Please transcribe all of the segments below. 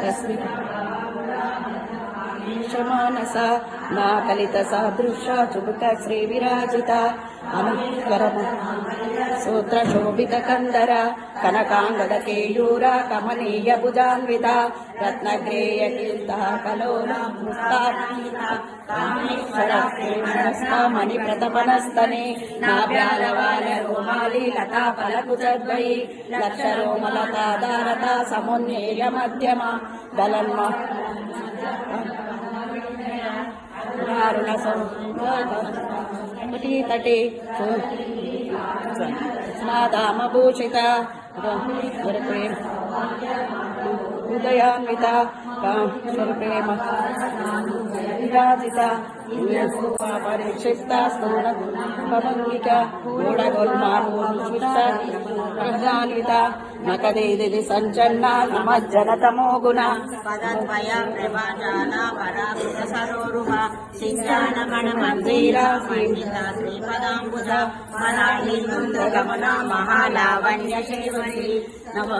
तस्मिन् मानसा नाकलित सादृशा चुबुक श्री विराजिता अनुकरम सूत्र शोभित कंदर कनकांगद केयूर कमनीय भुजान्विता रत्नग्रेय कीर्ता कलोला मणि प्रतपनस्तने नाभ्यालवाल रोमाली लता फलकुचद्वयी लक्ष रोमलता दारता समुन्नेय मध्यमा दलन्म तटे स्नादामभूषिता उदयान्विता प्रेम विराजिता परिक्षिप्ता स्थूलभंगिका गूढगोल्मान्विता नकदेदि सञ्चन्ना नमज्जनतमो गुणा पदद्वया प्रभाजाला पराभूतसरोरुहा सिञ्चानमणमन्दिरा पण्डिता श्रीपदाम्बुजा मलालीन्दगमना महालावण्यशेवरी नव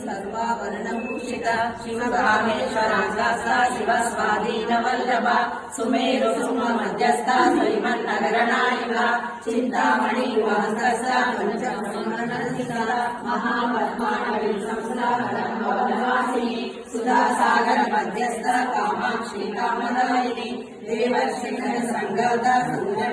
सर्वाभरणभूषिता शिवकामेश्वराङ्गास्ता शिवस्वाधीनवल्लभा सुमेरु सुमध्यस्था श्रीमन्नगरनायिका चिन्तामणि वास्तस्था महापद्मानवी संस्थापनवासिनी सुधासागर मध्यस्थ कामाक्षी कामदायिनी देवर्षिकर संगता सूर्य